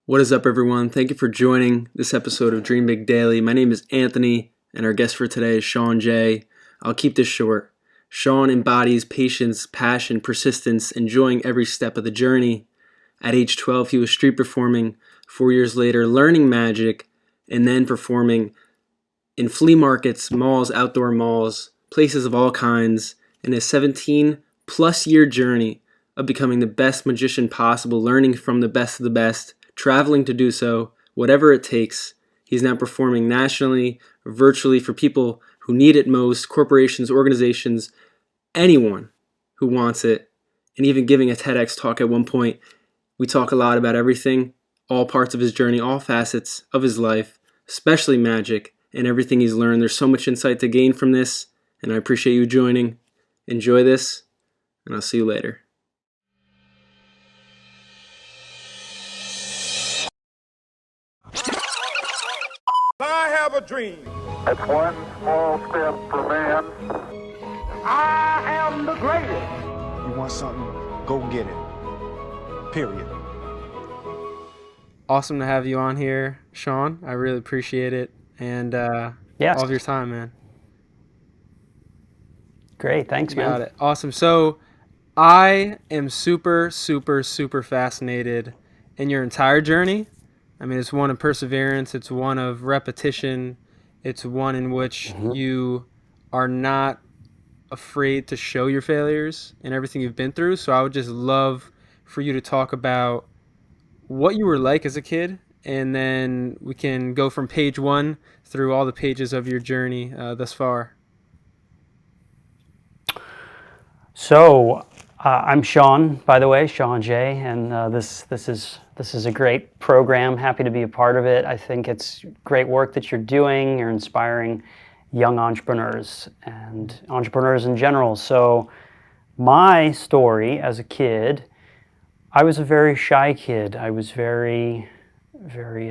What is up, everyone? Thank you for joining this episode of Dream Big Daily. My name is Anthony, and our guest for today is Shaun Jay. I'll keep this short. Shaun embodies patience, passion, persistence, enjoying every step of the journey. At age 12, he was street performing. 4 years later, learning magic, and then performing in flea markets, malls, outdoor malls, places of all kinds, in a 17-plus year journey of becoming the best magician possible, learning from the best of the best, traveling to do so, whatever it takes. He's now performing nationally, virtually for people who need it most, corporations, organizations, anyone who wants it, and even giving a TEDx talk at one point. We talk a lot about everything, all parts of his journey, all facets of his life, especially magic and everything he's learned. There's so much insight to gain from this, and I appreciate you joining. Enjoy this, and I'll see you later. I have a dream. It's one small step for man. I am the greatest. You want something, go get it. Period. Awesome to have you on here, Shaun. I really appreciate it, and Yes. all of your time, man. Great, thanks, man. Got it. Awesome. So I am super fascinated in your entire journey. I mean, it's one of perseverance, it's one of repetition, it's one in which you are not afraid to show your failures and everything you've been through. So I would just love for you to talk about what you were like as a kid, and then we can go from page one through all the pages of your journey thus far. So I'm Shaun, by the way, Shaun Jay, and this is a great program. Happy to be a part of it. I think it's great work that you're doing. You're inspiring young entrepreneurs and entrepreneurs in general. So my story as a kid, I was a very shy kid. I was very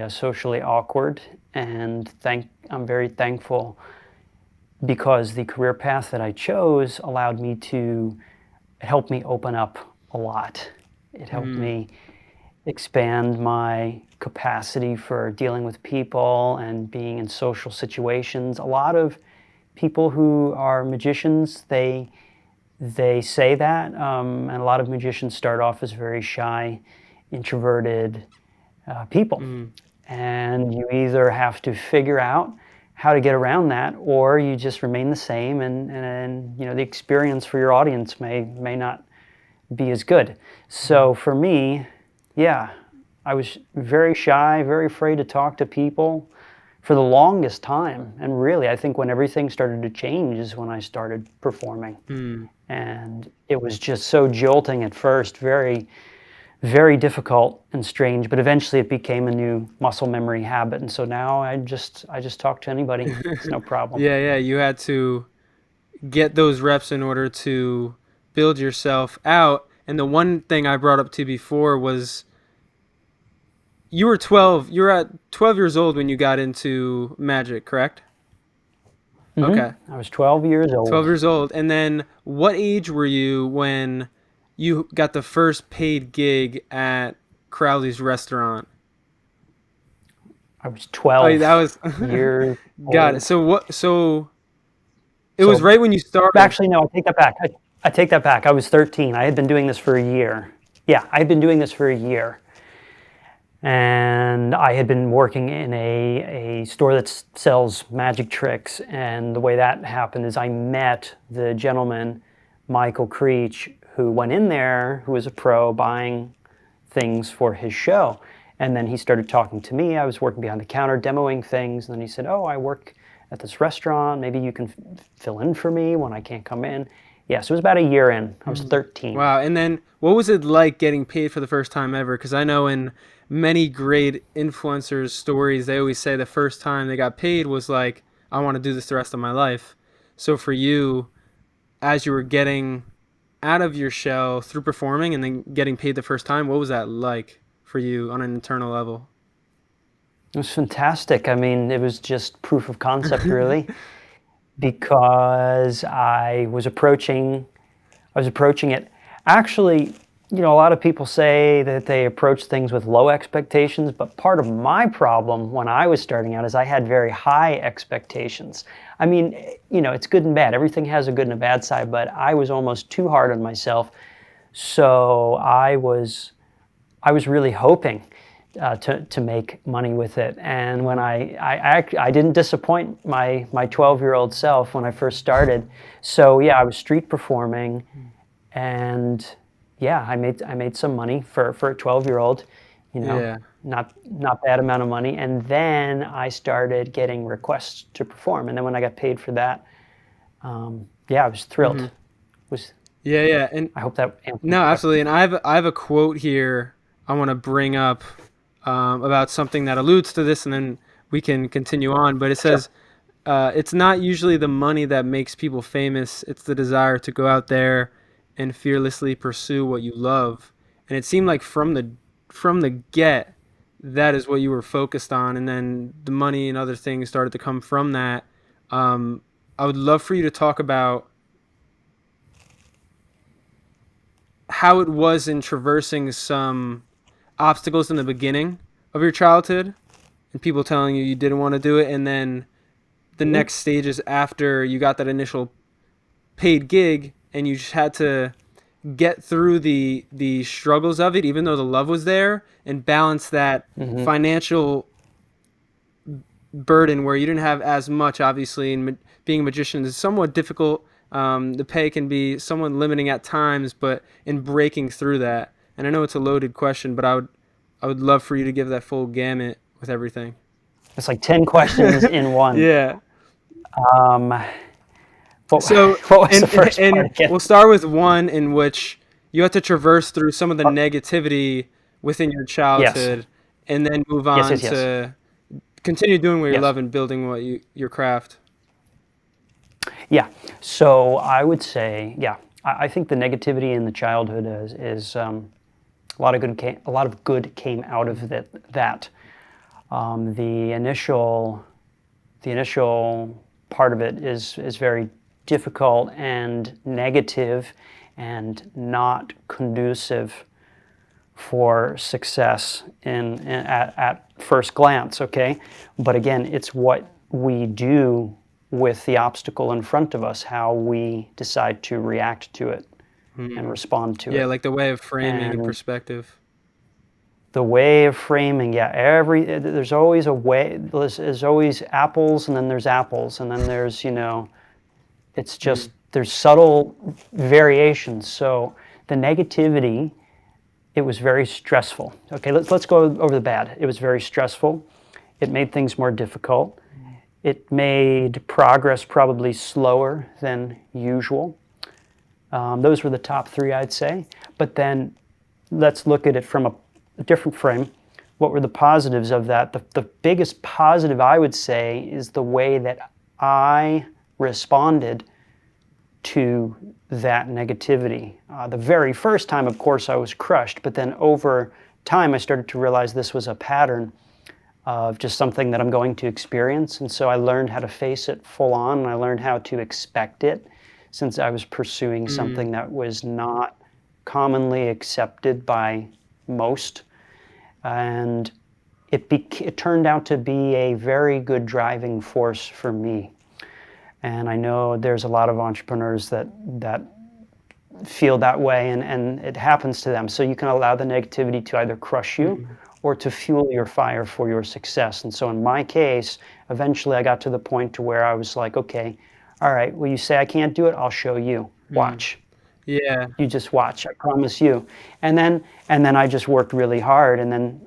socially awkward, and I'm very thankful because the career path that I chose allowed me to help me open up a lot. It helped me expand my capacity for dealing with people and being in social situations. A lot of people who are magicians, they say that, and a lot of magicians start off as very shy, introverted people. And you either have to figure out how to get around that, or you just remain the same, and the experience for your audience may not be as good. So for me, I was very shy, very afraid to talk to people for the longest time. And really, I think when everything started to change is when I started performing. And it was just so jolting at first, very, very difficult and strange, but eventually it became a new muscle memory habit. And so now I just talk to anybody. It's no problem. Yeah, you had to get those reps in order to build yourself out. And the one thing I brought up to you before was you were at 12 years old when you got into magic, correct? Okay. I was 12 years old. 12 years old. And then what age were you when you got the first paid gig at Crowley's restaurant? I was 12 that was years Got old. it. So it was right when you started. Actually, no, I take that back. I take that back. I was 13. I had been doing this for a year. Yeah, I had been doing this for a year. And I had been working in a store that sells magic tricks. And the way that happened is I met the gentleman, Michael Creech, who went in there, who was a pro buying things for his show. And then he started talking to me. I was working behind the counter, demoing things. And then he said, "Oh, I work at this restaurant. Maybe you can fill in for me when I can't come in." Yeah, so it was about a year in. I was 13. Wow. And then what was it like getting paid for the first time ever? Because I know in many great influencers' stories, they always say the first time they got paid was like, I want to do this the rest of my life. So for you, as you were getting out of your shell through performing and then getting paid the first time, what was that like for you on an internal level? It was fantastic. I mean, it was just proof of concept, really, because I was approaching it. Actually, a lot of people say that they approach things with low expectations, but part of my problem when I was starting out is I had very high expectations. I mean, it's good and bad. Everything has a good and a bad side, but I was almost too hard on myself. So I was really hoping to make money with it. And when I didn't disappoint my 12-year-old self when I first started. So yeah, I was street performing, and yeah, I made some money for a 12-year-old, Yeah. not bad amount of money. And then I started getting requests to perform. And then when I got paid for that, yeah, I was thrilled. Yeah. And I hope that answers no, your absolutely. And I have a quote here I want to bring up about something that alludes to this, and then we can continue on. But it says, it's not usually the money that makes people famous. It's the desire to go out there and fearlessly pursue what you love. And it seemed like from the get, that is what you were focused on. And then the money and other things started to come from that. I would love for you to talk about how it was in traversing some obstacles in the beginning of your childhood and people telling you didn't want to do it, and then the next stages after you got that initial paid gig and you just had to get through the struggles of it, even though the love was there, and balance that financial burden where you didn't have as much, obviously, and being a magician is somewhat difficult. The pay can be somewhat limiting at times, but in breaking through that, and I know it's a loaded question, but I would love for you to give that full gamut with everything. It's like 10 questions in one. Yeah. What, So, what was the first part again? we'll start with one in which you had to traverse through some of the negativity within your childhood, and then move on yes. to continue doing what you Yes. love and building your craft. Yeah. So I would say, yeah, I think the negativity in the childhood is a lot of good came out of that. The initial part of it is very difficult and negative and not conducive for success at first glance, okay? But again, it's what we do with the obstacle in front of us, how we decide to react to it and respond to it. Yeah, like the way of framing and And perspective. the way of framing, yeah, there's always a way, there's always apples, and then there's apples, and then there's, it's just, there's subtle variations. So the negativity, it was very stressful. Okay, let's go over the bad. It was very stressful. It made things more difficult. It made progress probably slower than usual. Those were the top three, I'd say. But then let's look at it from a different frame. What were the positives of that? The biggest positive, I would say, is the way that I responded to that negativity. The very first time, of course, I was crushed, but then over time I started to realize this was a pattern of just something that I'm going to experience, and so I learned how to face it full on, and I learned how to expect it, since I was pursuing something that was not commonly accepted by most, and it turned out to be a very good driving force for me. And I know there's a lot of entrepreneurs that feel that way, and it happens to them. So you can allow the negativity to either crush you or to fuel your fire for your success. And so in my case, eventually I got to the point to where I was like, okay, all right, well, you say I can't do it, I'll show you. Watch. Yeah. You just watch, I promise you. And then I just worked really hard, and then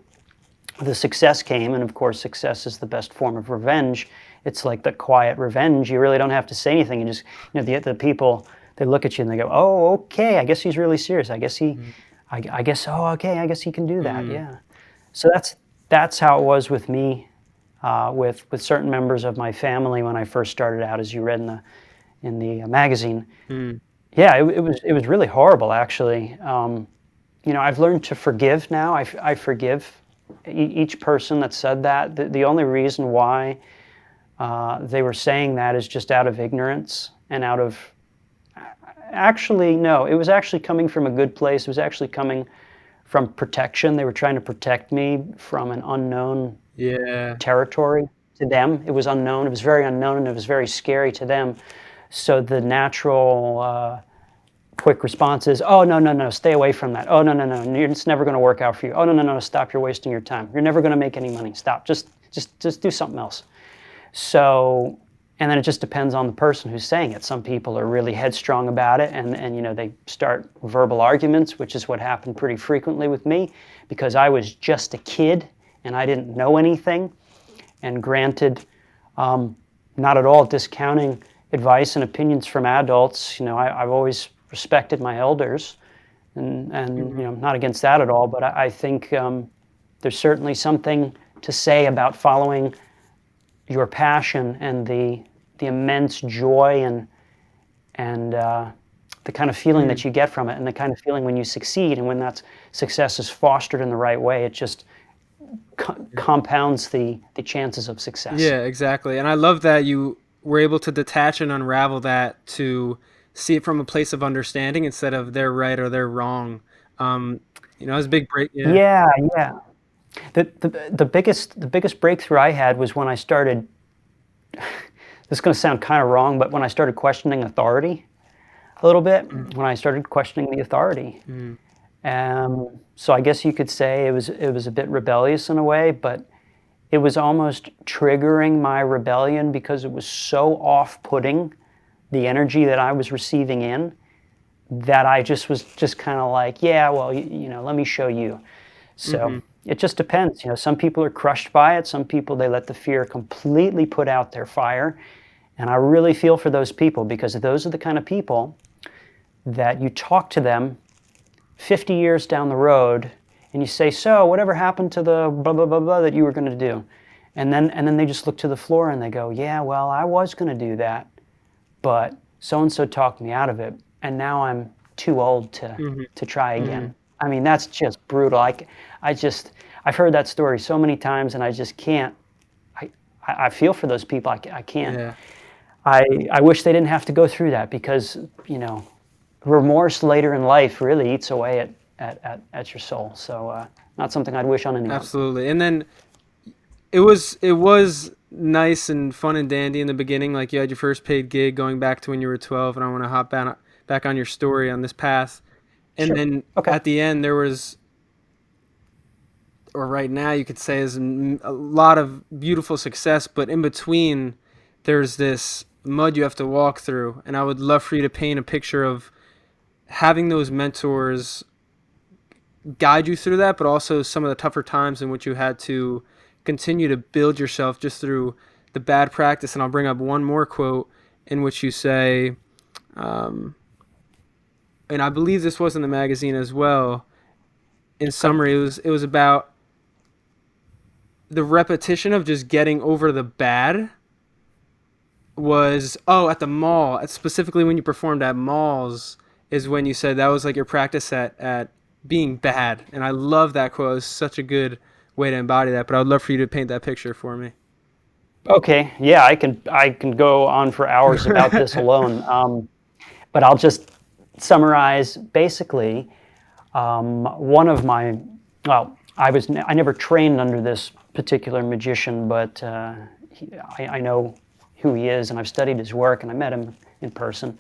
the success came, and of course success is the best form of revenge. It's like the quiet revenge. You really don't have to say anything. You just, the people, they look at you and they go, oh, okay, I guess he's really serious. I guess I guess, oh, okay, I guess he can do that, yeah. So that's how it was with me, with certain members of my family when I first started out, as you read in the magazine. Yeah, it was really horrible, actually. I've learned to forgive now. I forgive each person that said that. The only reason why they were saying that is just out of ignorance and out of Actually, no. It was actually coming from a good place. It was actually coming from protection. They were trying to protect me from an unknown Yeah. territory to them. It was unknown. It was very unknown, and it was very scary to them. So the natural, quick response is, "Oh, no, no, no, stay away from that. Oh, no, no, no, it's never going to work out for you. Oh, no, no, no, stop. You're wasting your time. You're never going to make any money. Stop. Just do something else." So, and then it just depends on the person who's saying it. Some people are really headstrong about it, and they start verbal arguments, which is what happened pretty frequently with me, because I was just a kid and I didn't know anything. And granted, not at all discounting advice and opinions from adults. I've always respected my elders, and not against that at all. But I think there's certainly something to say about following your passion and the immense joy and the kind of feeling that you get from it, and the kind of feeling when you succeed, and when that success is fostered in the right way, it just compounds the chances of success. Yeah, exactly. And I love that you were able to detach and unravel that to see it from a place of understanding instead of they're right or they're wrong. It was a big break. Yeah. Yeah. The biggest breakthrough I had was when I started. This is going to sound kind of wrong, but when I started questioning authority a little bit, when I started questioning the authority. So I guess you could say it was a bit rebellious in a way, but it was almost triggering my rebellion because it was so off-putting, the energy that I was receiving in, that I was just kind of like, yeah, well, let me show you. So it just depends. Some people are crushed by it. Some people, they let the fear completely put out their fire. And I really feel for those people, because those are the kind of people that you talk to them 50 years down the road and you say, "So whatever happened to the blah, blah, blah, blah that you were going to do?" And then they just look to the floor and they go, "Yeah, well, I was going to do that, but so-and-so talked me out of it. And now I'm too old to try again." I mean, that's just brutal. I've heard that story so many times, and I just can't. I feel for those people. I can't. Yeah. I wish they didn't have to go through that, because remorse later in life really eats away at your soul. So not something I'd wish on anyone. Absolutely. And then it was nice and fun and dandy in the beginning. Like, you had your first paid gig going back to when you were 12, and I want to hop back on your story on this path. And Sure. then Okay. at the end there was, or right now you could say, is a lot of beautiful success, but in between there's this mud you have to walk through. And I would love for you to paint a picture of having those mentors guide you through that, but also some of the tougher times in which you had to continue to build yourself just through the bad practice. And I'll bring up one more quote in which you say, and I believe this was in the magazine as well. In summary, it was about the repetition of just getting over the bad. Was at the mall, specifically when you performed at malls, is when you said that was like your practice at being bad. And I love that quote. It was such a good way to embody that. But I would love for you to paint that picture for me. Okay, yeah, I can go on for hours about this alone, but I'll just summarize. Basically, one of my, well, I never trained under this particular magician, but I know who he is, and I've studied his work, and I met him in person.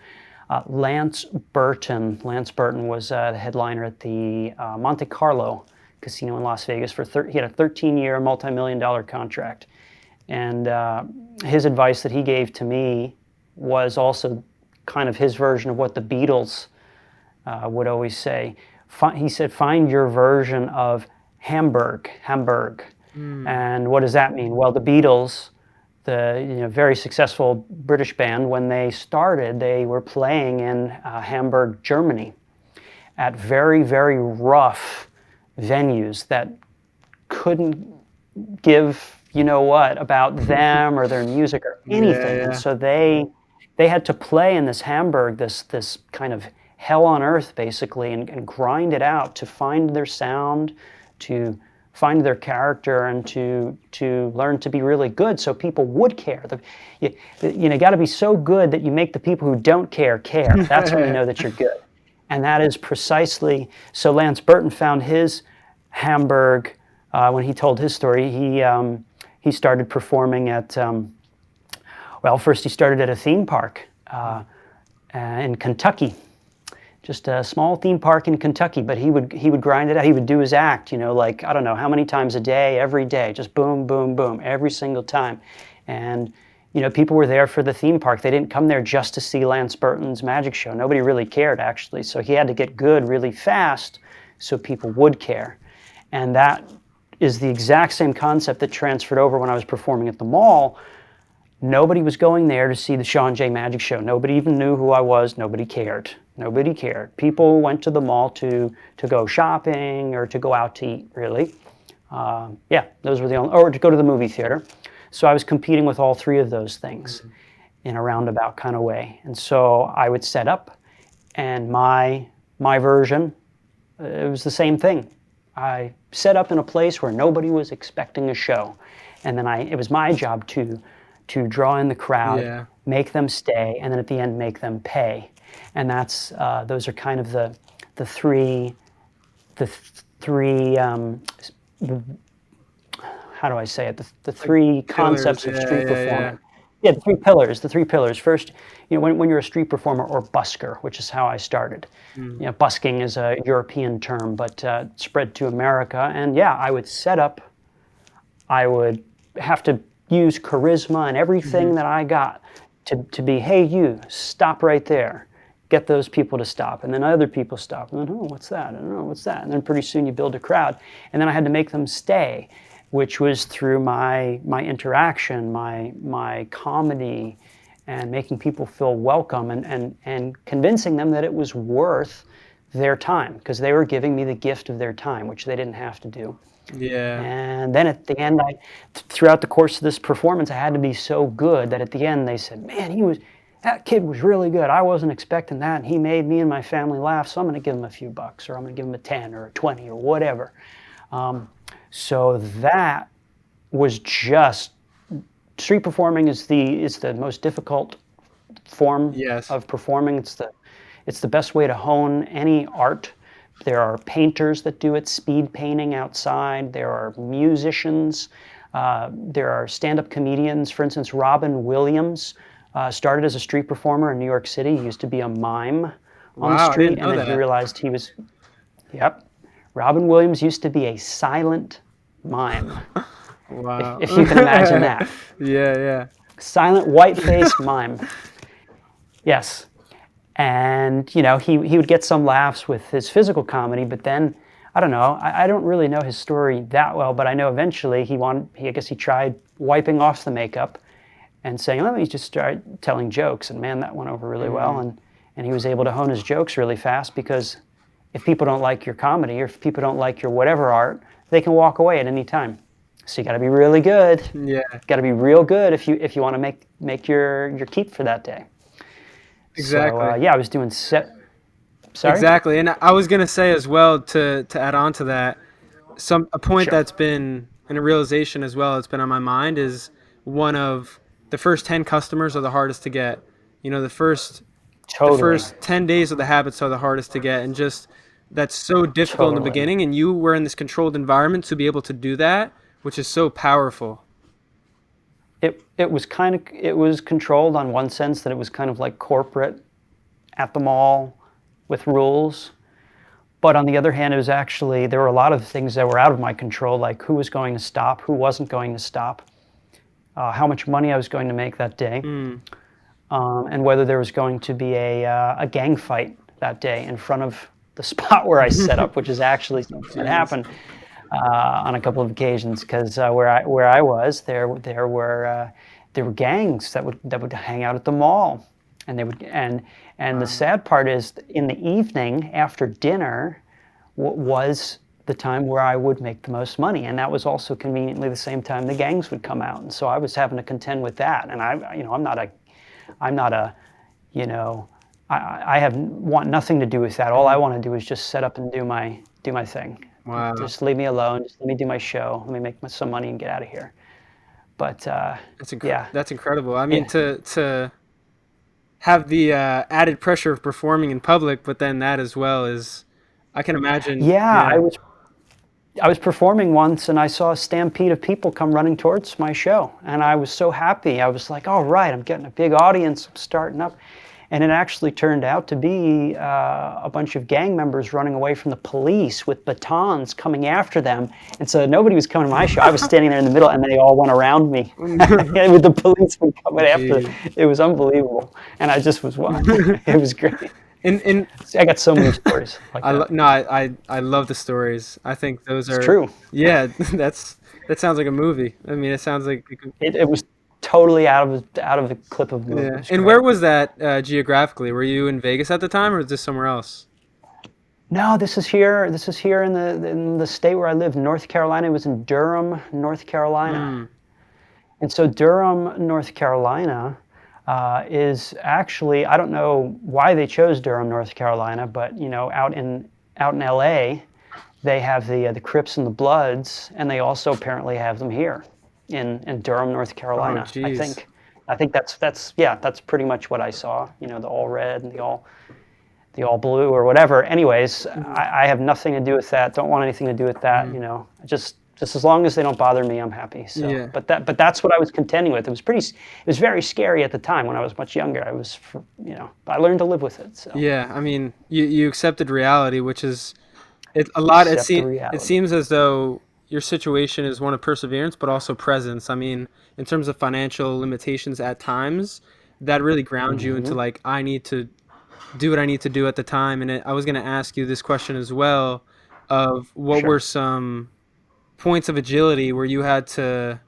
Lance Burton. Lance Burton was the headliner at the Monte Carlo Casino in Las Vegas he had a 13-year, multi-million-dollar contract. And his advice that he gave to me was also kind of his version of what the Beatles would always say. He said, "Find your version of Hamburg. And what does that mean? Well, the Beatles, the very successful British band, when they started, they were playing in Hamburg, Germany, at very, very rough venues that couldn't give about them or their music or anything. Yeah. And so they had to play in this Hamburg, this kind of hell on earth, basically, and grind it out to find their sound, to find their character and to learn to be really good so people would care. You got to be so good that you make the people who don't care. That's when you know that you're good. And that is precisely, so Lance Burton found his Hamburg, when he told his story, he started performing at, first he started at a theme park in Kentucky. Just a small theme park in Kentucky, but he would grind it out. He would do his act, like, I don't know how many times a day, every day, just boom, boom, boom, every single time. And, people were there for the theme park. They didn't come there just to see Lance Burton's magic show. Nobody really cared, actually. So he had to get good really fast so people would care. And that is the exact same concept that transferred over when I was performing at the mall. Nobody was going there to see the Shaun Jay magic show. Nobody even knew who I was. Nobody cared. Nobody cared. People went to the mall to go shopping or to go out to eat, really. Those were the only, or to go to the movie theater. So I was competing with all three of those things in a roundabout kind of way. And so I would set up, and my version, it was the same thing. I set up in a place where nobody was expecting a show. And then it was my job to draw in the crowd, make them stay, and then at the end make them pay. And that's those are kind of the three how do I say it? The three concepts of street performing. Yeah, the three pillars. First, when you're a street performer, or busker, which is how I started. Busking is a European term, but spread to America. And I would set up. I would have to use charisma and everything that I got to be, hey, you, stop right there. Get those people to stop. And then other people stop. And then, oh, what's that? I don't know, what's that? And then pretty soon you build a crowd. And then I had to make them stay, which was through my interaction, my comedy, and making people feel welcome and convincing them that it was worth their time, because they were giving me the gift of their time, which they didn't have to do. Yeah. And then at the end, throughout the course of this performance, I had to be so good that at the end they said, man, that kid was really good. I wasn't expecting that, and he made me and my family laugh, so I'm going to give him a few bucks, or I'm going to give him a 10 or a 20 or whatever. So that was just, street performing is the most difficult form of performing. It's the best way to hone any art. There are painters that do it, speed painting outside. There are musicians. There are stand-up comedians. For instance, Robin Williams started as a street performer in New York City. He used to be a mime on the street, and then he realized he was, Robin Williams used to be a silent mime. Wow. If you can imagine that. Yeah. Silent, white-faced mime. Yes. And, he would get some laughs with his physical comedy, but then, I don't know, I don't really know his story that well, but I know eventually he tried wiping off the makeup and saying, let me just start telling jokes. And man, that went over really well. And he was able to hone his jokes really fast, because if people don't like your comedy, or if people don't like your whatever art, they can walk away at any time. So you got to be really good. Yeah. Got to be real good if you want to make your keep for that day. Exactly. So, I was doing Sorry? Exactly. And I was going to say as well, to add on to that, a point that's been, and a realization as well, it's been on my mind, is one of the first 10 customers are the hardest to get. The first 10 days of the habits are the hardest to get, and just that's so difficult in the beginning, and you were in this controlled environment to be able to do that, which is so powerful. It was controlled on one sense, that it was kind of like corporate at the mall with rules. But on the other hand, there were a lot of things that were out of my control, like who was going to stop, who wasn't going to stop, how much money I was going to make that day, and whether there was going to be a gang fight that day in front of the spot where I set up, which is actually something that happened on a couple of occasions, because where I was, there were gangs that would hang out at the mall, and they would and the sad part is, in the evening after dinner was the time where I would make the most money, and that was also conveniently the same time the gangs would come out, and so I was having to contend with that. And I want nothing to do with that. All I want to do is just set up and do my thing. Wow. Just leave me alone. Just let me do my show. Let me make some money and get out of here. But yeah, That's incredible. I mean, yeah, to have the added pressure of performing in public, but then that as well is, I can imagine. yeah. Yeah. I was performing once and I saw a stampede of people come running towards my show. And I was so happy. I was like, all right, I'm getting a big audience. I'm starting up. And it actually turned out to be a bunch of gang members running away from the police with batons coming after them. And so nobody was coming to my show. I was standing there in the middle and they all went around me with the policemen coming after. Jeez. It was unbelievable. And I just was, it was great. And I got so many stories like that. no, I love the stories. I think those It's are, true. yeah, that sounds like a movie. I mean, it sounds like It was totally out of the clip of the movie. It yeah. was And great. where was that geographically? Were you in Vegas at the time, or was this somewhere else? No, this is here. This is here in the state where I live, North Carolina. It was in Durham, North Carolina. And so Durham, North Carolina, is actually, I don't know why they chose Durham, North Carolina, but out in LA, they have the Crips and the Bloods, and they also apparently have them here in Durham, North Carolina. Oh, geez. I think that's pretty much what I saw. The all red and the all blue or whatever. Anyways, I have nothing to do with that. Don't want anything to do with that. Just as long as they don't bother me, I'm happy. So, Yeah. but that's what I was contending with. It was very scary at the time when I was much younger. I learned to live with it. So Yeah, I mean, you accepted reality, which is a lot. Accept the reality. It seems as though your situation is one of perseverance, but also presence. I mean, in terms of financial limitations at times, that really grounds you into like, I need to do what I need to do at the time. And I was going to ask you this question as well, of what were some points of agility where you had to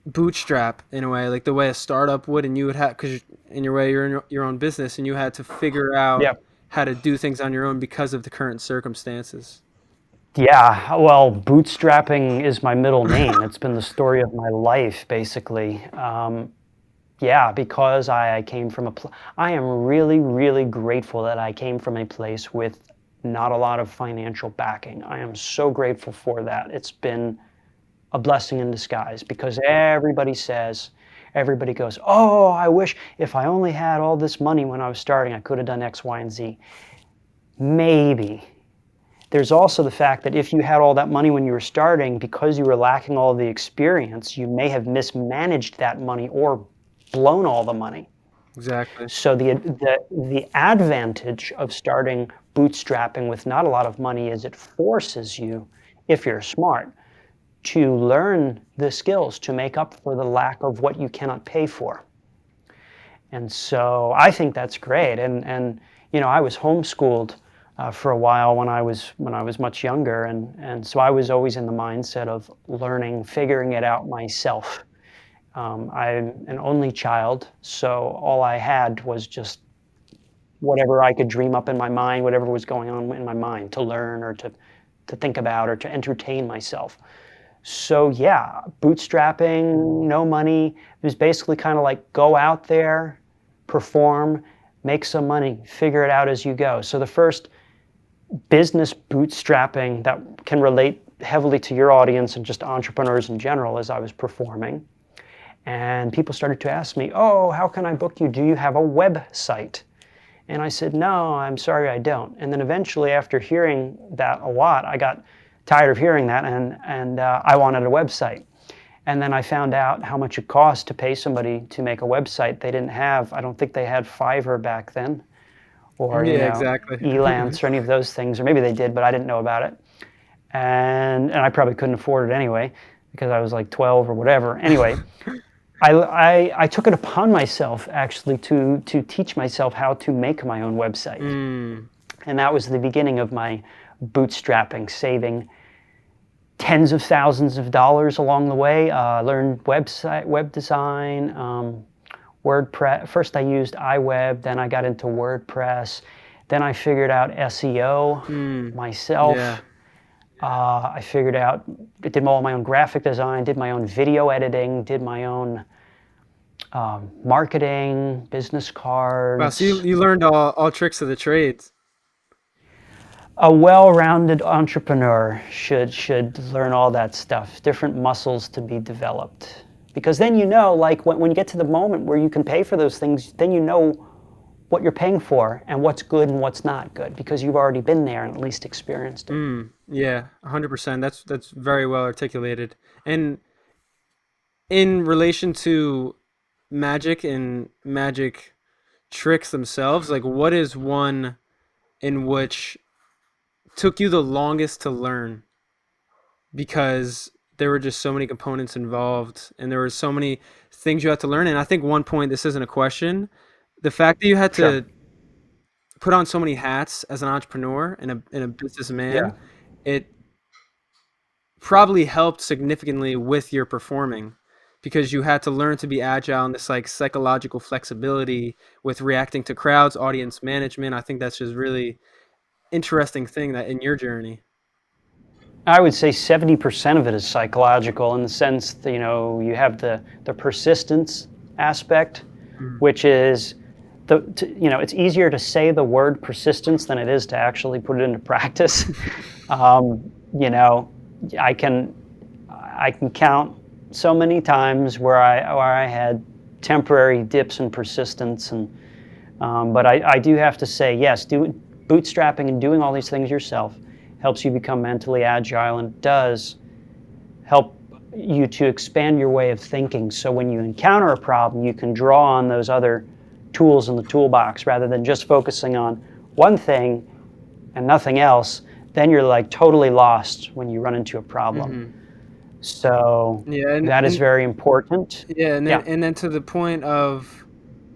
bootstrap in a way, like the way a startup would, and you would have, because in your way you're in your own business, and you had to figure out Yeah. how to do things on your own because of the current circumstances. Yeah, well, bootstrapping is my middle name. It's been the story of my life, basically. Yeah, because I came from I am really, really grateful that I came from a place with not a lot of financial backing. I am so grateful for that. It's been a blessing in disguise because everybody goes, oh, I wish if I only had all this money when I was starting, I could have done X, Y, and Z. Maybe. There's also the fact that if you had all that money when you were starting, because you were lacking all of the experience, you may have mismanaged that money or blown all the money. Exactly. So the advantage of starting bootstrapping with not a lot of money is it forces you, if you're smart, to learn the skills to make up for the lack of what you cannot pay for. And so I think that's great. And I was homeschooled for a while when I was much younger, and so I was always in the mindset of learning, figuring it out myself. I'm an only child, so all I had was just whatever I could dream up in my mind, whatever was going on in my mind to learn or to think about or to entertain myself. So yeah, bootstrapping, no money. It was basically kind of like go out there, perform, make some money, figure it out as you go. So the first business bootstrapping that can relate heavily to your audience and just entrepreneurs in general as I was performing. And people started to ask me, oh, how can I book you? Do you have a website? And I said, no, I'm sorry, I don't. And then eventually, after hearing that a lot, I got tired of hearing that, and I wanted a website. And then I found out how much it cost to pay somebody to make a website. They didn't have, I don't think they had Fiverr back then, or Exactly. Elance or any of those things, or maybe they did, but I didn't know about it. And I probably couldn't afford it anyway, because I was like 12 or whatever. Anyway, I took it upon myself actually to teach myself how to make my own website. And that was the beginning of my bootstrapping, saving tens of thousands of dollars along the way. Learned web design, WordPress. First I used iWeb, then I got into WordPress. Then I figured out SEO myself. Yeah. I figured out, did all my own graphic design, did my own video editing, did my own marketing, business cards. Wow, so you learned all tricks of the trades. a well-rounded entrepreneur should learn all that stuff, different muscles to be developed. Because then you know, like when you get to the moment where you can pay for those things, then you know what you're paying for and what's good and what's not good, because you've already been there and at least experienced it. Yeah, 100%. That's very well articulated. And in relation to magic and magic tricks themselves, like what is one in which took you the longest to learn because there were just so many components involved and there were so many things you had to learn? And I think one point, this isn't a question, the fact that you had Sure. to put on so many hats as an entrepreneur and a businessman, Yeah. it probably helped significantly with your performing because you had to learn to be agile and this like psychological flexibility with reacting to crowds, audience management. I think that's just really interesting thing that in your journey. I would say 70% of it is psychological, in the sense that, you have the persistence aspect, which is it's easier to say the word persistence than it is to actually put it into practice. You know, I can count so many times where I had temporary dips in persistence, and but I do have to say, yes, bootstrapping and doing all these things yourself helps you become mentally agile, and does help you to expand your way of thinking. So when you encounter a problem, you can draw on those other tools in the toolbox rather than just focusing on one thing and nothing else. Then you're like totally lost when you run into a problem. So Yeah, that is very important. yeah, and then to the point of,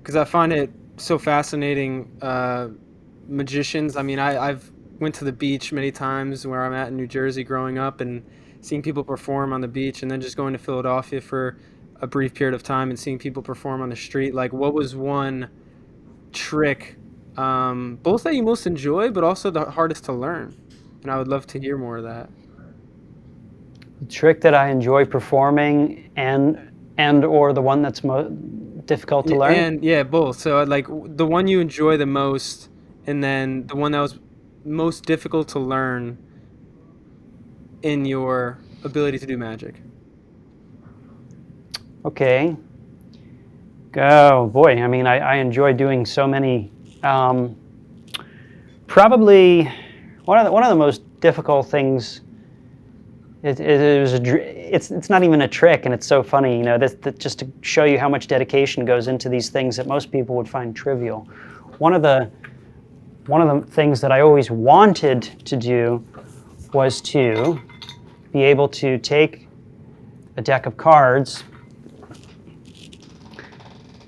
because I find it so fascinating, magicians. I mean, I've went to the beach many times where I'm at in New Jersey growing up and seeing people perform on the beach, and then just going to Philadelphia for a brief period of time and seeing people perform on the street. Like, what was one trick, both that you most enjoy, but also the hardest to learn? And I would love to hear more of that. The trick that I enjoy performing, and or the one that's difficult to learn. And yeah, both. So like the one you enjoy the most, and then the one that was most difficult to learn in your ability to do magic. Okay. Oh boy, I mean, I enjoy doing so many. Probably one of the most difficult things. It's not even a trick, and it's so funny, that just to show you how much dedication goes into these things that most people would find trivial. One of the things that I always wanted to do was to be able to take a deck of cards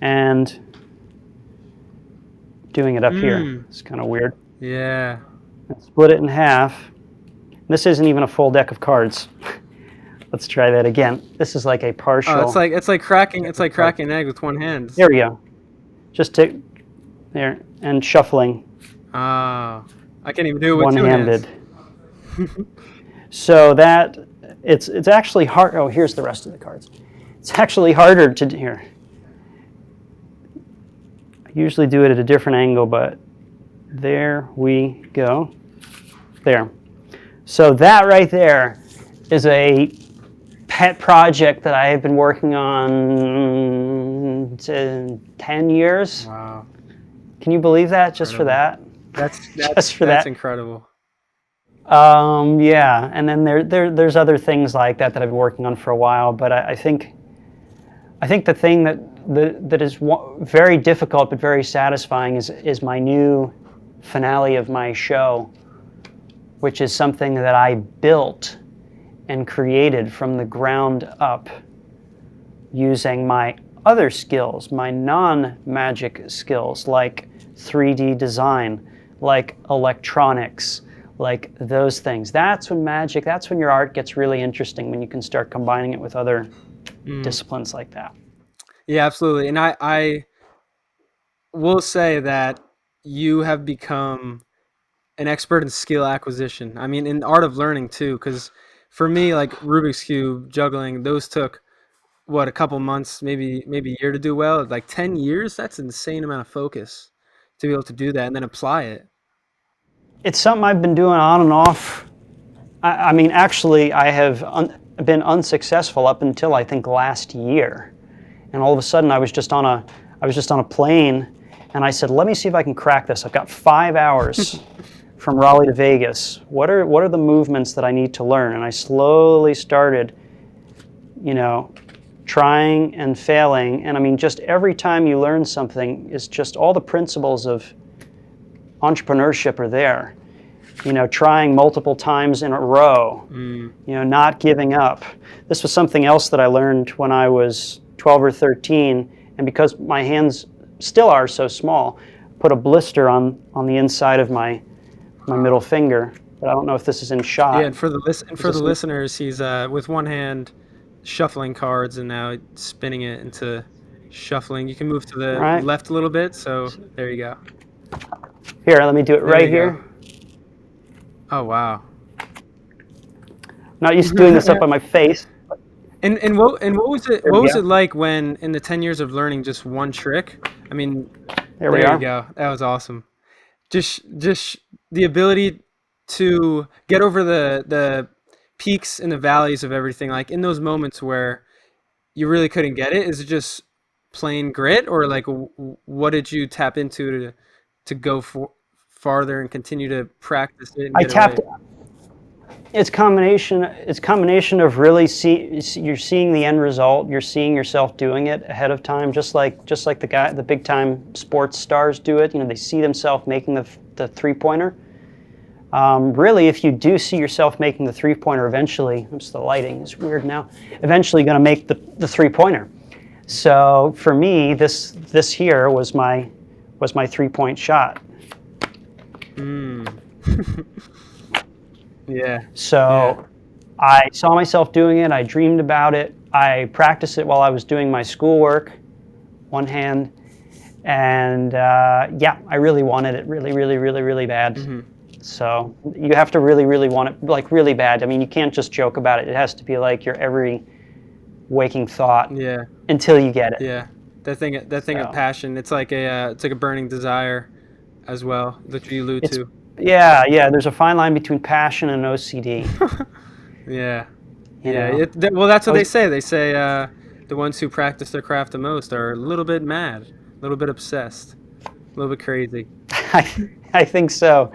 and doing it up here. It's kind of weird. Yeah. Split it in half. This isn't even a full deck of cards. Let's try that again. This is like a partial. Oh, it's like cracking an egg with one hand. There we go. Just take there and shuffling. Ah, I can't even do it with one-handed. 2 hands. So that it's actually hard. Oh, here's the rest of the cards. It's actually harder to do here. I usually do it at a different angle, but there we go. There. So that right there is a pet project that I have been working on 10 years. Wow. Can you believe that? Just for that? That's incredible. Yeah, and then there's other things like that I've been working on for a while. But I think the thing that is very difficult but very satisfying is my new finale of my show, which is something that I built and created from the ground up using my other skills, my non-magic skills, like 3D design, like electronics, like those things. That's when your art gets really interesting, when you can start combining it with other disciplines like that. Yeah, absolutely. And I will say that you have become an expert in skill acquisition. I mean, in art of learning too, because for me, like Rubik's Cube, juggling, those took a couple months, maybe a year to do well. Like 10 years, that's an insane amount of focus to be able to do that and then apply it. It's something I've been doing on and off. I mean, actually, I have been unsuccessful up until I think last year, and all of a sudden I was just on a plane, and I said, let me see if I can crack this. I've got 5 hours from Raleigh to Vegas. What are the movements that I need to learn? And I slowly started, trying and failing. And I mean, just every time you learn something, is just all the principles of entrepreneurship are there. Trying multiple times in a row, not giving up. This was something else that I learned when I was 12 or 13, and because my hands still are so small, put a blister on the inside of my middle finger. But I don't know if this is in shot. Yeah, and for the listeners, he's with one hand shuffling cards and now spinning it into shuffling. You can move to the left a little bit, so there you go. Here, let me do it right here. Oh, wow. Not used to doing this up on my face. And what was it like when in the 10 years of learning just one trick? I mean, there you go. That was awesome. Just the ability to get over the peaks and the valleys of everything. Like in those moments where you really couldn't get it, is it just plain grit, or like what did you tap into to go farther and continue to practice it? It's combination of really you're seeing the end result. You're seeing yourself doing it ahead of time, just like the big time sports stars do it. They see themselves making the 3-pointer. Really, if you do see yourself making the 3-pointer eventually, the lighting is weird now. Eventually, going to make the 3-pointer. So for me, this here was my 3-point shot. Yeah. So I saw myself doing it. I dreamed about it. I practiced it while I was doing my schoolwork, one hand. And I really wanted it really, really, really, really bad. Mm-hmm. So you have to really, really want it, like really bad. I mean, you can't just joke about it. It has to be like your every waking thought until you get it. Yeah. That thing of passion. It's like a burning desire as well that you allude to. Yeah. There's a fine line between passion and OCD. Yeah. Well, that's what they say. They say the ones who practice their craft the most are a little bit mad, a little bit obsessed, a little bit crazy. I think so.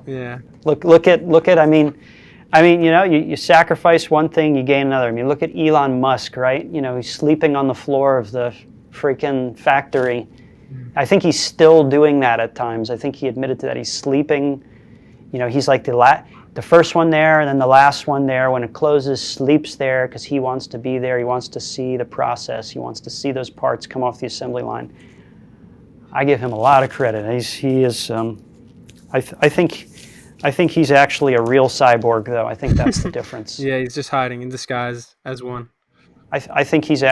Yeah. Look at. I mean, you sacrifice one thing, you gain another. I mean, look at Elon Musk, right? He's sleeping on the floor of the freaking factory. I think he's still doing that at times. I think he admitted to that. He's sleeping. He's like the first one there, and then the last one there. When it closes, sleeps there because he wants to be there. He wants to see the process. He wants to see those parts come off the assembly line. I give him a lot of credit. He is. I think he's actually a real cyborg, though. I think that's the difference. Yeah, he's just hiding in disguise as one. I think he's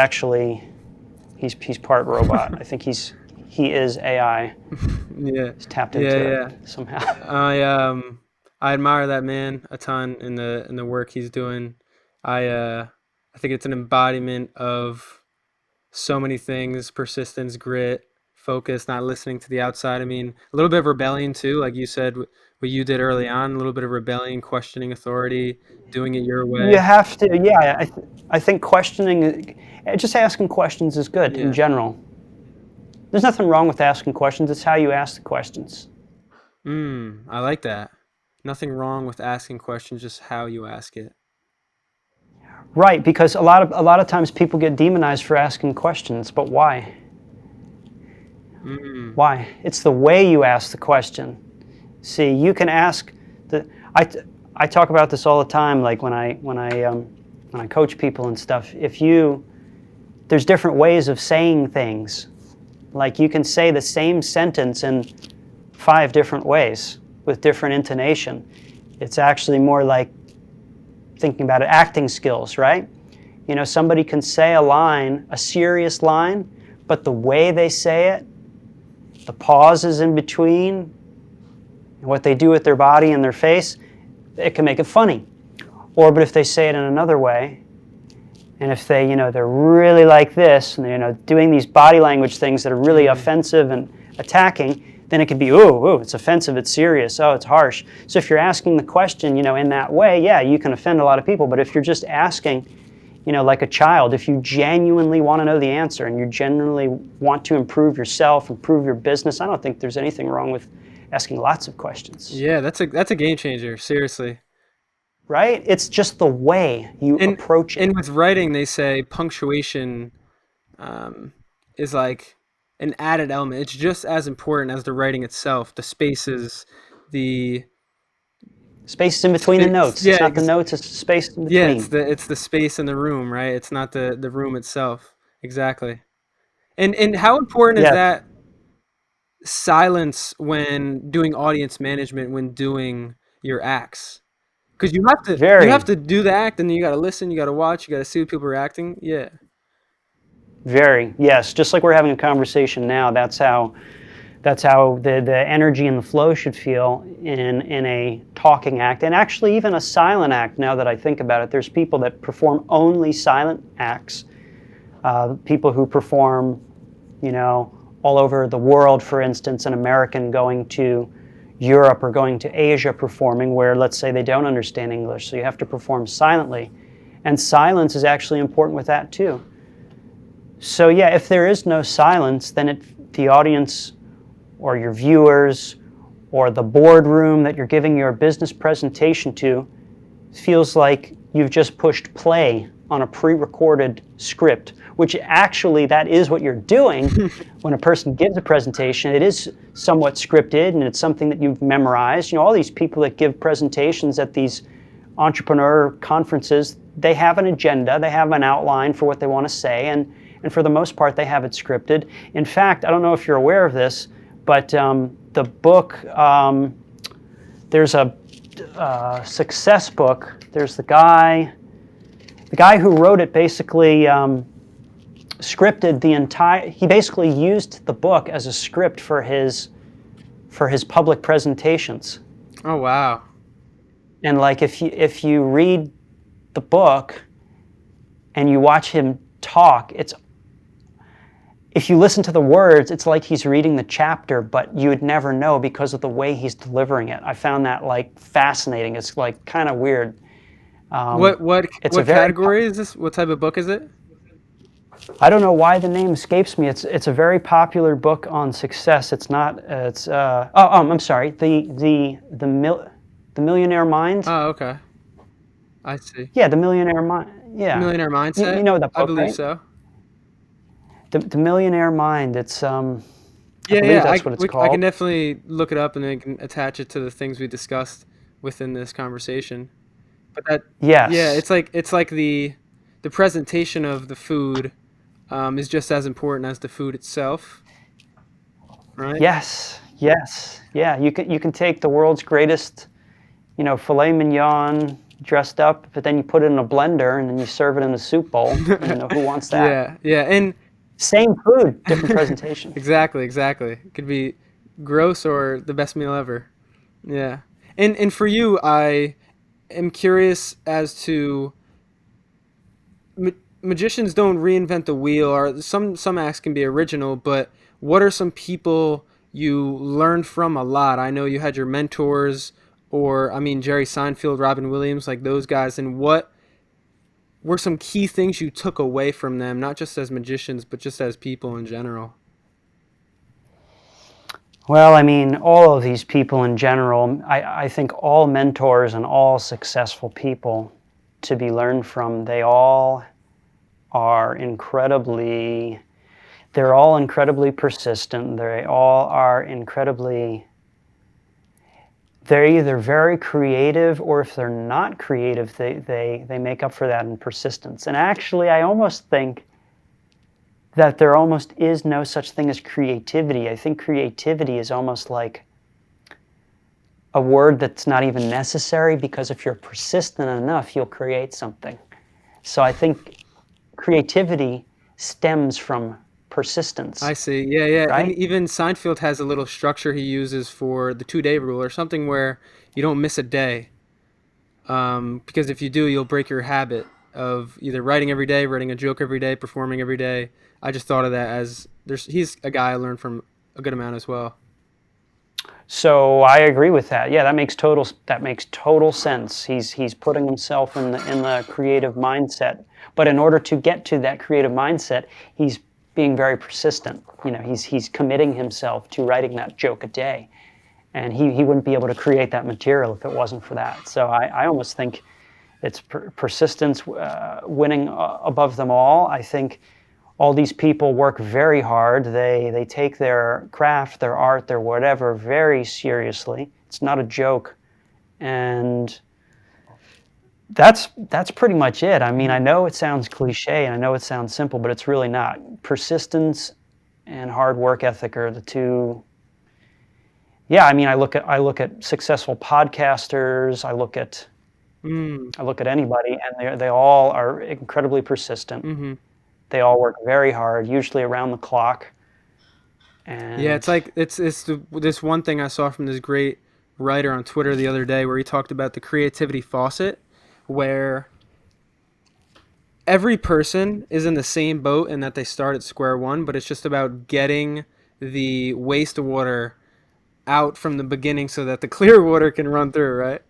part robot. I think he is AI. Yeah. He's tapped into it somehow. I admire that man a ton in the work he's doing. I think it's an embodiment of so many things: persistence, grit, focus, not listening to the outside. I mean, a little bit of rebellion too, like you said, what you did early on, a little bit of rebellion, questioning authority, doing it your way. You have to, yeah. I think questioning, just asking questions is good in general. There's nothing wrong with asking questions. It's how you ask the questions. I like that. Nothing wrong with asking questions, just how you ask it. Right, because a lot of times people get demonized for asking questions, but why? Why? It's the way you ask the question. See, you can ask I talk about this all the time, like when I coach people and stuff. There's different ways of saying things. Like you can say the same sentence in 5 different ways with different intonation. It's actually more like thinking about it, acting skills, right? Somebody can say a serious line, but the way they say it, the pauses in between, what they do with their body and their face, it can make it funny. But if they say it in another way, and if they, they're really like this, and they're, doing these body language things that are really offensive and attacking, then it could be, oh, it's offensive, it's serious, oh, it's harsh. So if you're asking the question, in that way, yeah, you can offend a lot of people. But if you're just asking, like a child, if you genuinely want to know the answer and you genuinely want to improve yourself, improve your business, I don't think there's anything wrong with asking lots of questions. Yeah, that's a game changer, seriously. Right? It's just the way you approach it. And with writing, they say punctuation is like an added element. It's just as important as the writing itself. The spaces, the space in between the notes. Yeah, it's not the notes, it's space in between. Yeah, it's the space in the room, right? It's not the room itself. Exactly. And how important is that silence when doing audience management, when doing your acts? Because you have to do the act, and then you got to listen, you got to watch, you got to see what people are reacting. Yeah. Very, yes. Just like we're having a conversation now, that's how the energy and the flow should feel in a talking act, and actually even a silent act. Now that I think about it, there's people that perform only silent acts. People who perform, all over the world. For instance, an American going to Europe or going to Asia performing, where let's say they don't understand English, so you have to perform silently, and silence is actually important with that too. So yeah, if there is no silence, then the audience or your viewers or the boardroom that you're giving your business presentation to feels like you've just pushed play on a pre-recorded script, which actually that is what you're doing when a person gives a presentation. It is somewhat scripted, and it's something that you've memorized. All these people that give presentations at these entrepreneur conferences, they have an agenda, they have an outline for what they want to say, and for the most part, they have it scripted. In fact, I don't know if you're aware of this, but the book, there's a success book. There's the guy who wrote it basically scripted the entire, he basically used the book as a script for his public presentations. Oh, wow. And like if you read the book and you watch him talk, if you listen to the words, it's like he's reading the chapter, but you would never know because of the way he's delivering it. I found that like fascinating. It's like kind of weird. What category is this? What type of book is it? I don't know why the name escapes me. It's a very popular book on success. It's not. I'm sorry. The Millionaire Mind. Oh, okay. I see. Yeah, the Millionaire Mind. Yeah. Millionaire Mindset. You know that book, I believe right? so. The Millionaire Mind. It's Yeah, that's what it's called. I can definitely look it up and then can attach it to the things we discussed within this conversation. But that, yes. Yeah, it's like the presentation of the food is just as important as the food itself, right? Yes. Yeah, you can take the world's greatest, filet mignon dressed up, but then you put it in a blender and then you serve it in a soup bowl. Who wants that? Yeah, and same food, different presentation. Exactly. It could be gross or the best meal ever. Yeah, and for you, I am curious as to magicians don't reinvent the wheel, or some acts can be original, but what are some people you learned from a lot? I know you had your mentors, or Jerry Seinfeld, Robin Williams, like those guys, and what were some key things you took away from them, not just as magicians, but just as people in general? Well, all of these people in general, I think all mentors and all successful people to be learned from, they're all incredibly persistent. They all are they're either very creative, or if they're not creative, they make up for that in persistence. And actually, I almost think that there almost is no such thing as creativity. I think creativity is almost like a word that's not even necessary, because if you're persistent enough, you'll create something. So I think creativity stems from persistence. I see. Yeah. Right? And even Seinfeld has a little structure he uses for the 2-day rule, or something where you don't miss a day. Because if you do, you'll break your habit of either writing every day, writing a joke every day, performing every day. I just thought of that as he's a guy I learned from a good amount as well. So I agree with that. Yeah, that makes total sense. He's putting himself in the creative mindset. But in order to get to that creative mindset, he's being very persistent. He's committing himself to writing that joke a day. And he wouldn't be able to create that material if it wasn't for that. So I almost think it's persistence winning above them all. I think all these people work very hard. They take their craft, their art, their whatever very seriously. It's not a joke. And that's pretty much it. I mean, I know it sounds cliche and I know it sounds simple, but it's really not. Persistence and hard work ethic are the two. Yeah, I mean, I look at successful podcasters. I look at anybody, and they all are incredibly persistent. Mm-hmm. They all work very hard, usually around the clock. And Yeah, it's like this one thing I saw from this great writer on Twitter the other day where he talked about the creativity faucet, where every person is in the same boat in that they start at square one, but it's just about getting the wastewater out from the beginning so that the clear water can run through, right?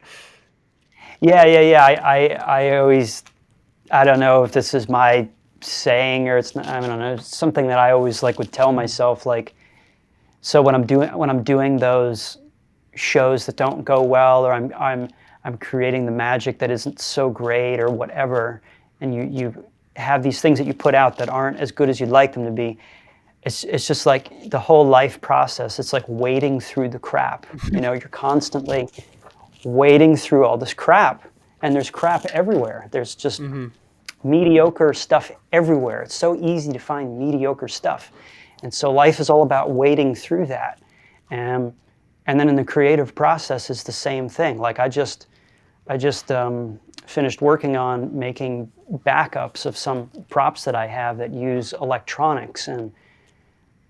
yeah. I always, I don't know if this is my saying or it's not, I don't know, it's something that I always would tell myself, so when I'm doing those shows that don't go well, or I'm creating the magic that isn't so great or whatever, and you have these things that you put out that aren't as good as you'd like them to be. It's just like the whole life process. It's like wading through the crap. You're constantly wading through all this crap, and there's crap everywhere. There's just mediocre stuff everywhere. It's so easy to find mediocre stuff. And so life is all about wading through that. And then in the creative process is the same thing. I just finished working on making backups of some props that I have that use electronics, and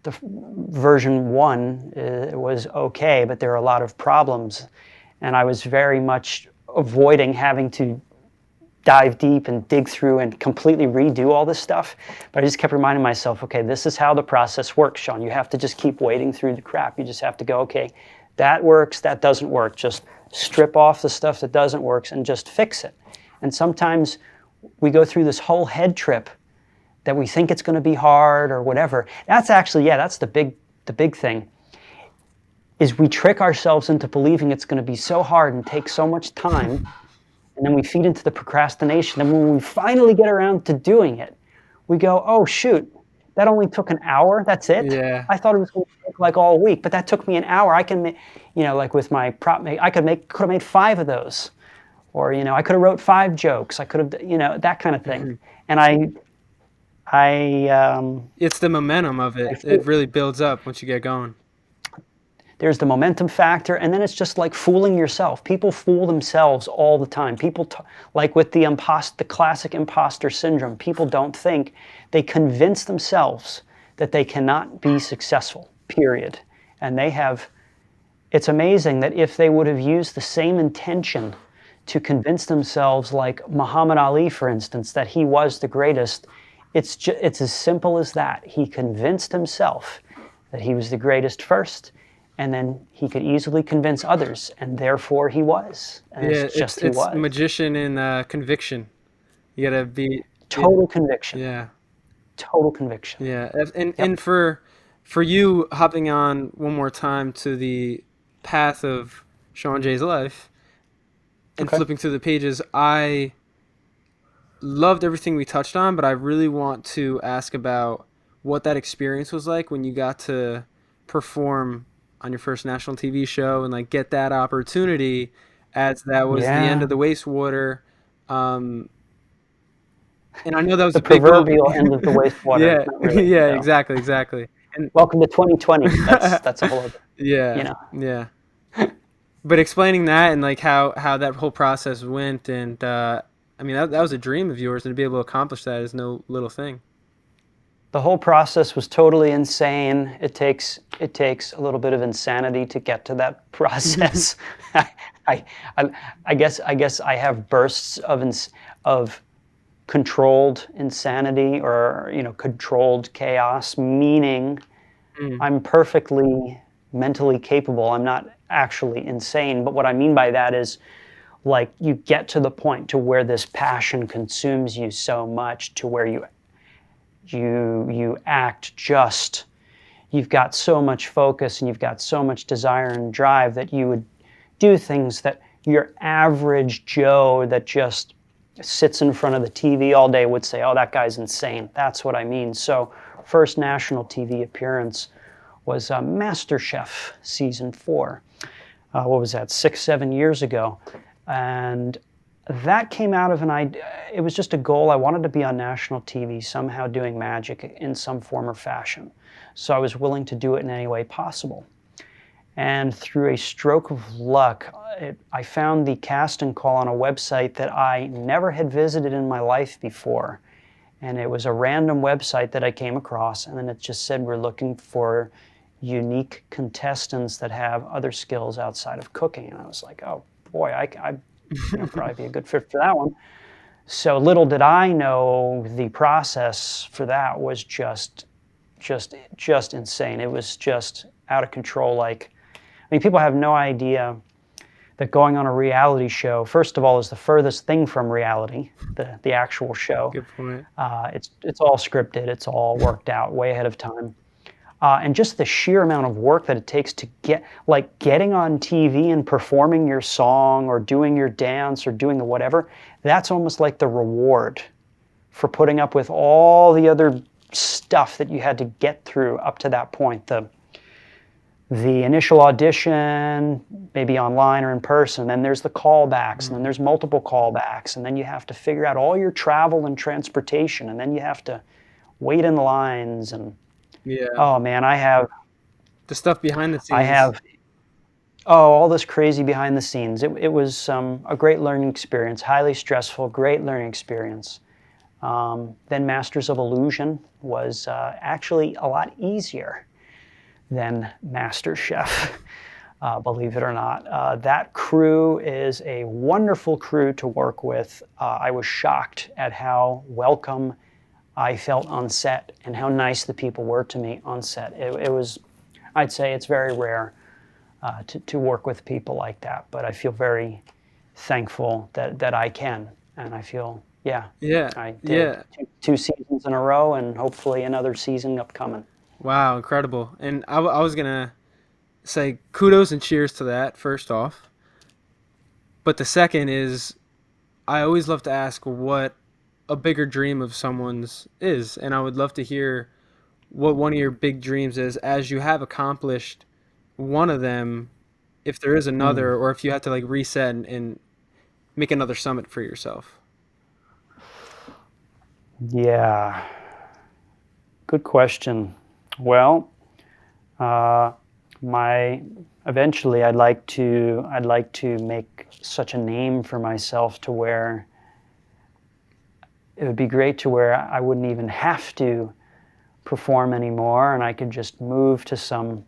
the version 1 was okay, but there are a lot of problems, and I was very much avoiding having to dive deep and dig through and completely redo all this stuff. But I just kept reminding myself, okay, this is how the process works, Shaun. You have to just keep wading through the crap. You just have to go, okay, that works, that doesn't work. Just strip off the stuff that doesn't work and just fix it. And sometimes we go through this whole head trip that we think it's going to be hard or whatever. That's actually, that's the big thing, is we trick ourselves into believing it's going to be so hard and take so much time, and then we feed into the procrastination. And when we finally get around to doing it, we go, oh shoot, that only took an hour, that's it? Yeah. I thought it was going to take all week, but that took me an hour. I can make, with my prop make, could have made 5 of those. Or, I could have wrote 5 jokes. I could have, that kind of thing. And it's the momentum of it. It really builds up once you get going. There's the momentum factor, and then it's just like fooling yourself. People fool themselves all the time. People, like with the classic imposter syndrome, people don't think. They convince themselves that they cannot be successful, period. And it's amazing that if they would have used the same intention to convince themselves, like Muhammad Ali, for instance, that he was the greatest, it's as simple as that. He convinced himself that he was the greatest first, and then he could easily convince others, and therefore he was. And it's magician and conviction. You gotta be total conviction. Yeah, total conviction. Yeah, and for you, hopping on one more time to the path of Shaun Jay's life and flipping through the pages, I loved everything we touched on, but I really want to ask about what that experience was like when you got to perform on your first national TV show and get that opportunity, as that was the end of the wastewater. And I know that was the proverbial end of the wastewater. Yeah, really, yeah, exactly. And welcome to 2020. That's a whole other. Yeah, yeah. But explaining that and how that whole process went, and that was a dream of yours, and to be able to accomplish that is no little thing. The whole process was totally insane. It takes a little bit of insanity to get to that process. I guess I have bursts of controlled insanity, or controlled chaos, meaning I'm perfectly mentally capable. actually insane. But what I mean by that is, like, you get to the point to where this passion consumes you so much to where you act just, you've got so much focus and you've got so much desire and drive that you would do things that your average Joe that just sits in front of the TV all day would say, oh, that guy's insane. That's what I mean. So first national TV appearance was MasterChef season 4. What was that, 6-7 years ago? And that came out of an idea. It was just a goal. I wanted to be on national TV, somehow doing magic in some form or fashion. So I was willing to do it in any way possible. And through a stroke of luck, I found the casting call on a website that I never had visited in my life before. And it was a random website that I came across, and then it just said, we're looking for unique contestants that have other skills outside of cooking. And I was like, oh boy, I'd probably be a good fit for that one. So little did I know the process for that was just insane. It was just out of control. Like, I mean, people have no idea that going on a reality show, first of all, is the furthest thing from reality, the actual show. Good point. It's all scripted. It's all worked out way ahead of time. And just the sheer amount of work that it takes to getting on TV and performing your song or doing your dance or doing the whatever, that's almost like the reward for putting up with all the other stuff that you had to get through up to that point. The initial audition, maybe online or in person, then there's the callbacks, and then there's multiple callbacks, and then you have to figure out all your travel and transportation, and then you have to wait in the lines, and Yeah. oh man, I have The stuff behind the scenes. I have all this crazy behind the scenes. It was a great learning experience, highly stressful, great learning experience. Then Masters of Illusion was actually a lot easier than MasterChef, believe it or not. That crew is a wonderful crew to work with. I was shocked at how welcome I felt on set and how nice the people were to me on set. It was, I'd say it's very rare to work with people like that, but I feel very thankful that I can, and I feel, I did two seasons in a row, and hopefully another season upcoming. Wow, incredible. And I was going to say kudos and cheers to that, first off. But the second is, I always love to ask what a bigger dream of someone's is. And I would love to hear what one of your big dreams is as you have accomplished one of them, if there is another, or if you have to like reset and make another summit for yourself. Yeah, good question. Well, eventually I'd like to make such a name for myself to where it would be great to where I wouldn't even have to perform anymore, and I could just move to some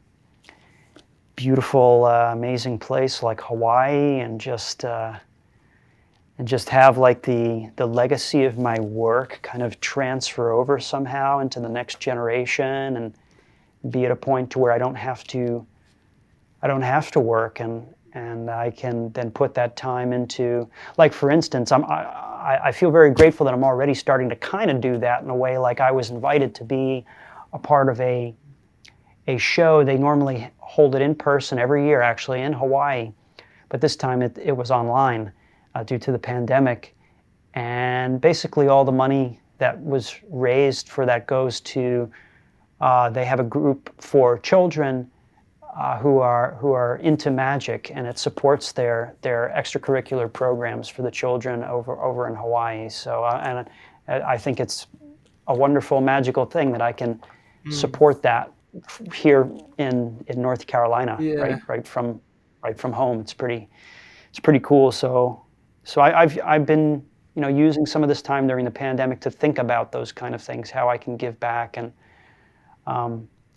beautiful, amazing place like Hawaii and just have like the legacy of my work kind of transfer over somehow into the next generation, and be at a point to where I don't have to work, and I can then put that time into, like, for instance, I feel very grateful that I'm already starting to kind of do that in a way. Like, I was invited to be a part of a show. They normally hold it in person every year, actually, in Hawaii, but this time it was online due to the pandemic, and basically all the money that was raised for that goes to, they have a group for children who are into magic, and it supports their extracurricular programs for the children over in Hawaii. So and I think it's a wonderful, magical thing that I can support that here in North Carolina, right from home. It's pretty cool. So I've been using some of this time during the pandemic to think about those kind of things, how I can give back. And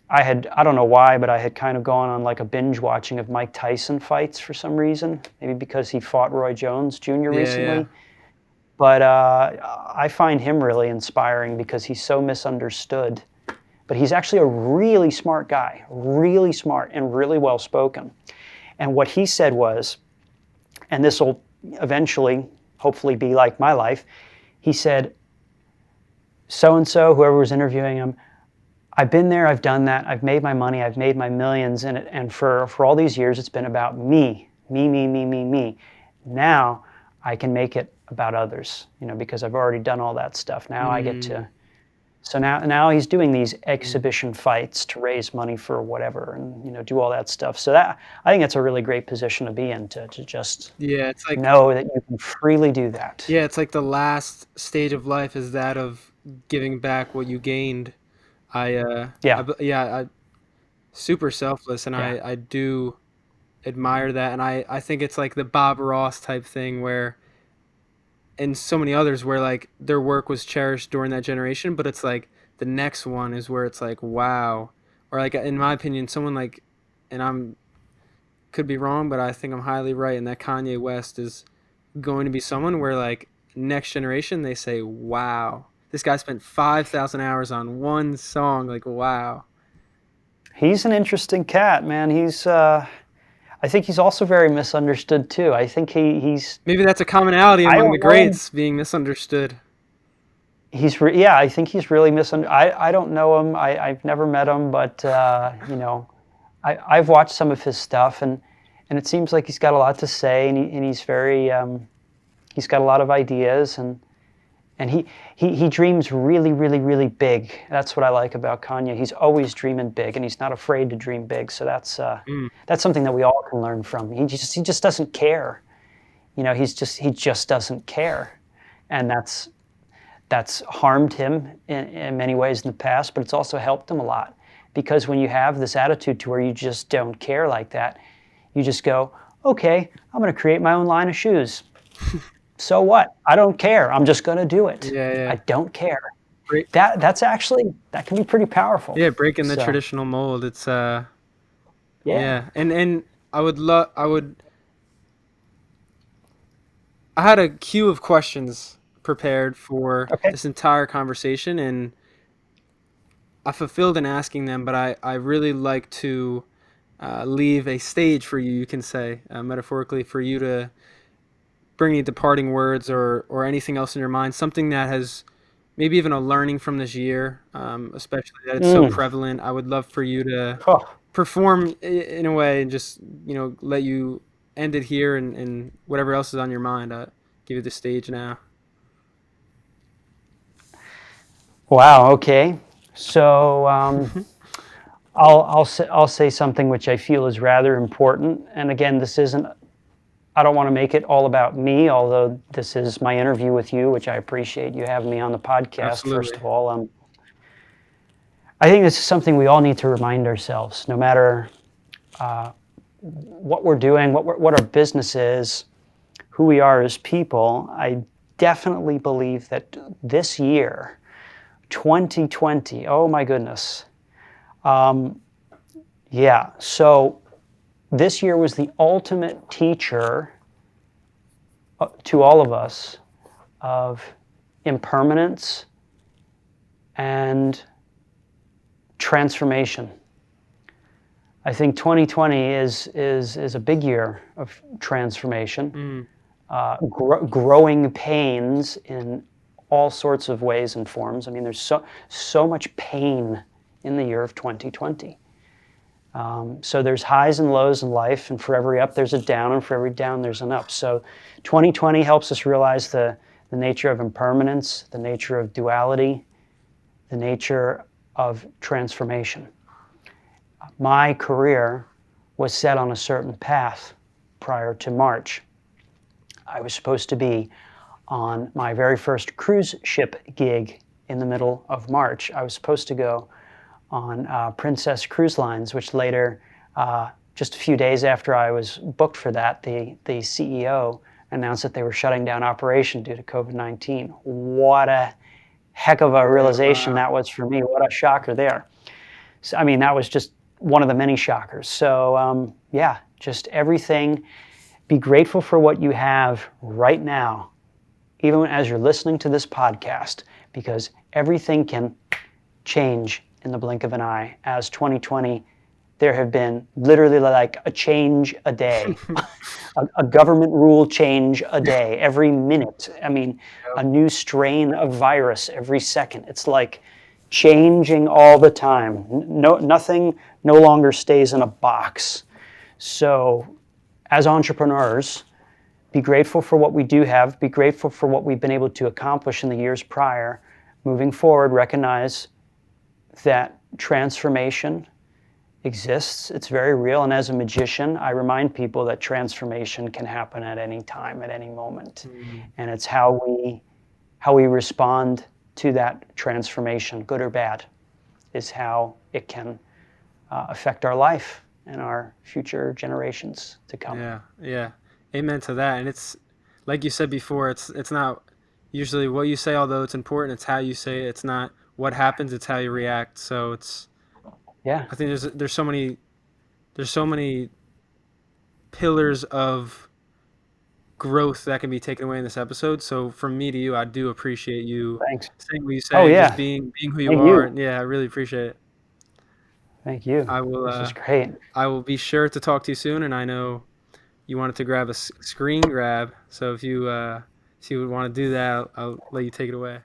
I don't know why, but I had kind of gone on like a binge watching of Mike Tyson fights for some reason, maybe because he fought Roy Jones Jr. recently. Yeah. But I find him really inspiring because he's so misunderstood. But he's actually a really smart guy, really smart and really well spoken. And what he said was, and this will eventually, hopefully, be like my life, he said, so-and-so, whoever was interviewing him, I've been there, I've done that, I've made my money, I've made my millions, and for all these years, it's been about me. Now, I can make it about others, because I've already done all that stuff. Now I get to... So now he's doing these exhibition fights to raise money for whatever, and do all that stuff. So I think that's a really great position to be in, to just it's like know that you can freely do that. Yeah, it's like the last stage of life is that of giving back what you gained. I super selfless, and Yeah. I do admire that, and I think it's like the Bob Ross type thing where, and so many others where like their work was cherished during that generation, but it's like the next one is where it's like, wow. Or like, in my opinion, someone like, and I'm could be wrong, but I think I'm highly right, and that Kanye West is going to be someone where like next generation, they say, wow, this guy spent 5,000 hours on one song. Like, wow. He's an interesting cat, man. I think he's also very misunderstood too. I think he's Maybe that's a commonality I among don't the know. greats, being misunderstood. I think he's really misunderstood. I don't know him. I've never met him, but I've watched some of his stuff, and it seems like he's got a lot to say, and he's very he's got a lot of ideas, and he dreams really, really, really big. That's what I like about Kanye. He's always dreaming big, and he's not afraid to dream big. So that's something that we all can learn from. He just doesn't care. He just doesn't care, and that's harmed him in many ways in the past, but it's also helped him a lot, because when you have this attitude to where you just don't care like that, you just go, okay, I'm going to create my own line of shoes. So what? I don't care. I'm just going to do it. Yeah. I don't care. That can be pretty powerful. Yeah, breaking the traditional mold. It's And I had a queue of questions prepared for this entire conversation, and I fulfilled in asking them, but I really like to leave a stage for you can say, metaphorically, for you to bring any departing words or anything else in your mind, something that has maybe even a learning from this year, especially that it's so prevalent. I would love for you to perform in a way and just, let you end it here, and whatever else is on your mind, I give you the stage now. Wow. Okay. So I'll say something which I feel is rather important. And again, I don't want to make it all about me, although this is my interview with you, which I appreciate you having me on the podcast. Absolutely. First of all, I think this is something we all need to remind ourselves, no matter what we're doing, what our business is, who we are as people. I definitely believe that this year, 2020, oh my goodness. So this year was the ultimate teacher to all of us of impermanence and transformation. I think 2020 is a big year of transformation, growing pains in all sorts of ways and forms. I mean, there's so much pain in the year of 2020. So there's highs and lows in life, and for every up there's a down, and for every down there's an up. So 2020 helps us realize the nature of impermanence, the nature of duality, the nature of transformation. My career was set on a certain path prior to March. I was supposed to be on my very first cruise ship gig in the middle of March. I was supposed to go on Princess Cruise Lines, which later, just a few days after I was booked for that, the CEO announced that they were shutting down operation due to COVID-19. What a heck of a realization that was for me. What a shocker there. So, I mean, that was just one of the many shockers. So, just everything. Be grateful for what you have right now, even as you're listening to this podcast, because everything can change in the blink of an eye, as 2020 there have been literally like a change a day, a government rule change a day, every minute. I mean, a new strain of virus every second. It's like changing all the time. Nothing no longer stays in a box. So as entrepreneurs, be grateful for what we do have, be grateful for what we've been able to accomplish in the years prior. Moving forward, recognize that transformation exists. It's very real. And as a magician, I remind people that transformation can happen at any time, at any moment. And it's how we respond to that transformation, good or bad, is how it can affect our life and our future generations to come. Yeah. Amen to that. And it's like you said before, it's not usually what you say, although it's important, it's how you say it. It's not what happens, it's how you react. So I think there's so many pillars of growth that can be taken away in this episode. So from me to you, I do appreciate you saying what you say, just being who you are. Yeah, I really appreciate it. Thank you. This is great. I will be sure to talk to you soon, and I know you wanted to grab a screen grab, so if you would want to do that, I'll let you take it away.